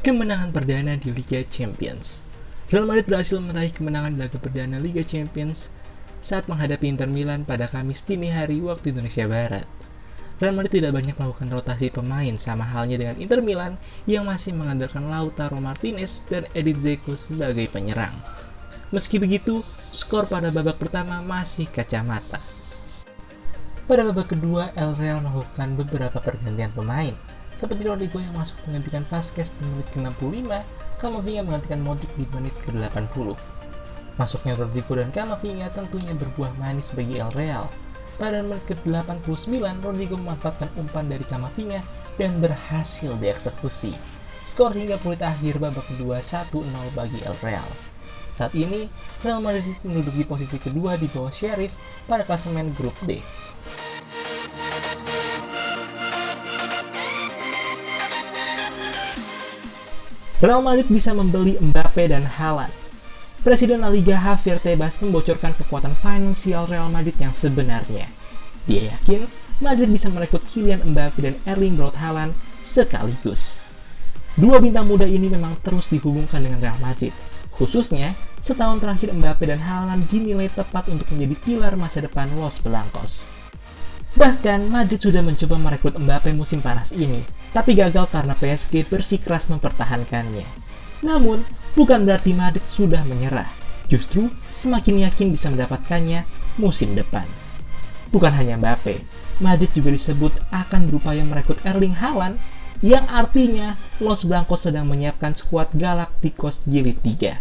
Kemenangan perdana di Liga Champions. Real Madrid berhasil meraih kemenangan di laga perdana Liga Champions saat menghadapi Inter Milan pada Kamis dini hari waktu Indonesia Barat. Real Madrid tidak banyak melakukan rotasi pemain, sama halnya dengan Inter Milan yang masih mengandalkan Lautaro Martinez dan Edin Dzeko sebagai penyerang. Meski begitu, skor pada babak pertama masih kacamata. Pada babak kedua, El Real melakukan beberapa pergantian pemain, seperti Rodrigo yang masuk menggantikan Vazquez di menit ke-65, Camavinga menggantikan Modric di menit ke-80. Masuknya Rodrigo dan Camavinga tentunya berbuah manis bagi El Real. Pada menit ke-89, Rodrigo memanfaatkan umpan dari Camavinga dan berhasil dieksekusi. Skor hingga menit akhir babak kedua 1-0 bagi El Real. Saat ini, Real Madrid menduduki posisi kedua di bawah Sheriff pada klasemen grup D. Real Madrid bisa membeli Mbappe dan Haaland. Presiden La Liga Javier Tebas membocorkan kekuatan finansial Real Madrid yang sebenarnya. Dia yakin Madrid bisa merekrut Kylian Mbappe dan Erling Braut Haaland sekaligus. Dua bintang muda ini memang terus dihubungkan dengan Real Madrid. Khususnya, setahun terakhir Mbappe dan Haaland dinilai tepat untuk menjadi pilar masa depan Los Blancos. Bahkan, Madrid sudah mencoba merekrut Mbappe musim panas ini, tapi gagal karena PSG bersikeras mempertahankannya. Namun, bukan berarti Madrid sudah menyerah. Justru, semakin yakin bisa mendapatkannya musim depan. Bukan hanya Mbappe, Madrid juga disebut akan berupaya merekrut Erling Haaland, yang artinya Los Blancos sedang menyiapkan skuad Galacticos Jilid 3.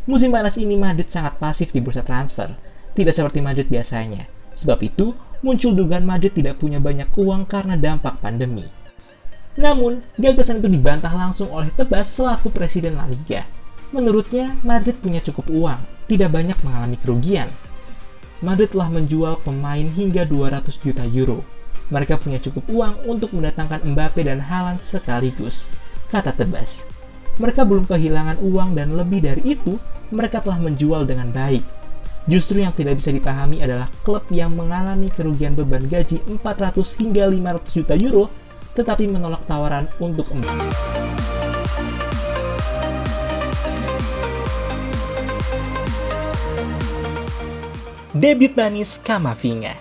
Musim panas ini Madrid sangat pasif di bursa transfer, tidak seperti Madrid biasanya. Sebab itu, muncul dugaan Madrid tidak punya banyak uang karena dampak pandemi. Namun, gagasan itu dibantah langsung oleh Tebas selaku Presiden La Liga. Menurutnya, Madrid punya cukup uang, tidak banyak mengalami kerugian. Madrid telah menjual pemain hingga 200 juta euro. Mereka punya cukup uang untuk mendatangkan Mbappe dan Haaland sekaligus, kata Tebas. Mereka belum kehilangan uang dan lebih dari itu, mereka telah menjual dengan baik. Justru yang tidak bisa dipahami adalah klub yang mengalami kerugian beban gaji 400 hingga 500 juta euro tetapi menolak tawaran untuk Mbappe. Debut manis Camavinga.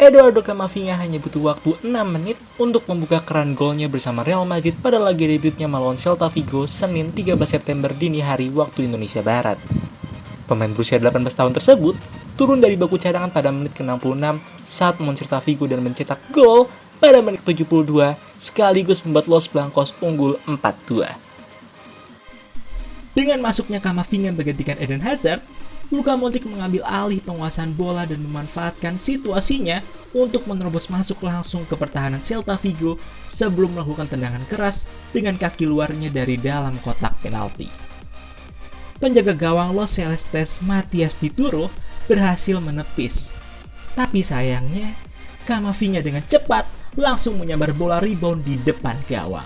Eduardo Camavinga hanya butuh waktu 6 menit untuk membuka keran golnya bersama Real Madrid pada laga debutnya melawan Celta Vigo Senin 13 September dini hari waktu Indonesia Barat. Pemain berusia 18 tahun tersebut turun dari bangku cadangan pada menit ke-66 saat melawan Celta Vigo dan mencetak gol pada menit ke-72 sekaligus membuat Los Blancos unggul 4-2. Dengan masuknya Camavinga menggantikan Eden Hazard, Luka Modric mengambil alih penguasaan bola dan memanfaatkan situasinya untuk menerobos masuk langsung ke pertahanan Celta Vigo sebelum melakukan tendangan keras dengan kaki luarnya dari dalam kotak penalti. Penjaga gawang Los Celestes Matias Dituro berhasil menepis. Tapi sayangnya, Camavinga dengan cepat langsung menyambar bola rebound di depan gawang.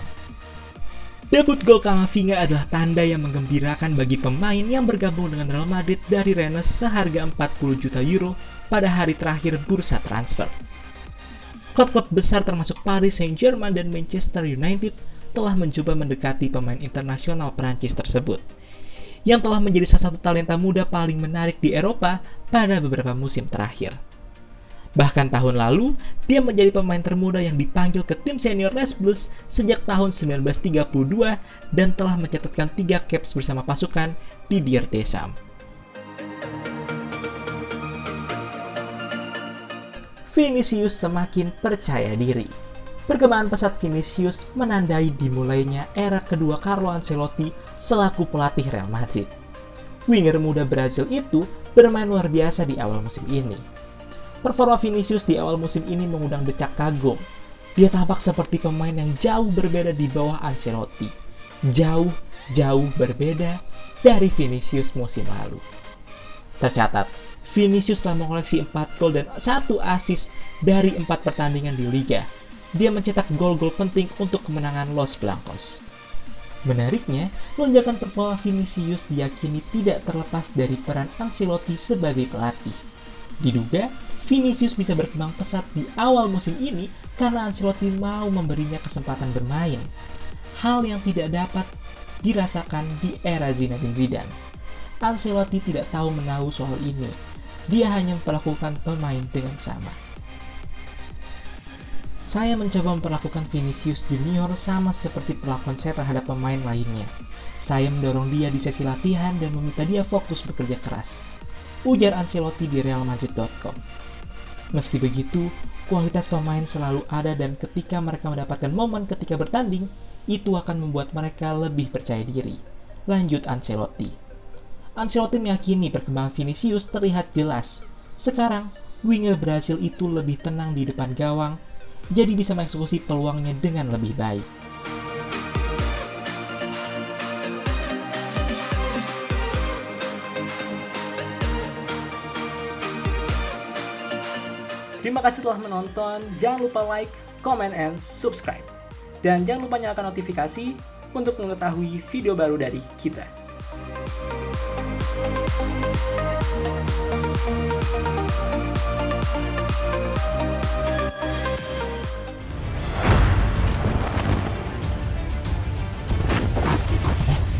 Debut gol Camavinga adalah tanda yang menggembirakan bagi pemain yang bergabung dengan Real Madrid dari Rennes seharga 40 juta euro pada hari terakhir bursa transfer. Klub-klub besar termasuk Paris Saint-Germain dan Manchester United telah mencoba mendekati pemain internasional Prancis tersebut, yang telah menjadi salah satu talenta muda paling menarik di Eropa pada beberapa musim terakhir. Bahkan tahun lalu, dia menjadi pemain termuda yang dipanggil ke tim senior Les Bleus sejak tahun 1932 dan telah mencatatkan 3 caps bersama pasukan Didier Deschamps. Vinicius semakin percaya diri. Perkembangan pesat Vinicius menandai dimulainya era kedua Carlo Ancelotti selaku pelatih Real Madrid. Winger muda Brazil itu bermain luar biasa di awal musim ini. Performa Vinicius di awal musim ini mengundang decak kagum. Dia tampak seperti pemain yang jauh berbeda di bawah Ancelotti. Jauh berbeda dari Vinicius musim lalu. Tercatat, Vinicius telah mengoleksi 4 gol dan 1 assist dari 4 pertandingan di Liga. Dia mencetak gol-gol penting untuk kemenangan Los Blancos. Menariknya, lonjakan performa Vinicius diyakini tidak terlepas dari peran Ancelotti sebagai pelatih. Diduga, Vinicius bisa berkembang pesat di awal musim ini karena Ancelotti mau memberinya kesempatan bermain. Hal yang tidak dapat dirasakan di era Zinedine Zidane. Ancelotti tidak tahu menahu soal ini. Dia hanya memperlakukan pemain dengan sama. Saya mencoba memperlakukan Vinicius Junior sama seperti perlakuan saya terhadap pemain lainnya. Saya mendorong dia di sesi latihan dan meminta dia fokus bekerja keras, ujar Ancelotti di realmadrid.com. Meski begitu, kualitas pemain selalu ada dan ketika mereka mendapatkan momen ketika bertanding, itu akan membuat mereka lebih percaya diri, lanjut Ancelotti. Ancelotti meyakini perkembangan Vinicius terlihat jelas. Sekarang, winger Brasil itu lebih tenang di depan gawang, jadi bisa mengeksekusi peluangnya dengan lebih baik. Terima kasih telah menonton, jangan lupa like, comment, and subscribe. Dan jangan lupa nyalakan notifikasi untuk mengetahui video baru dari kita.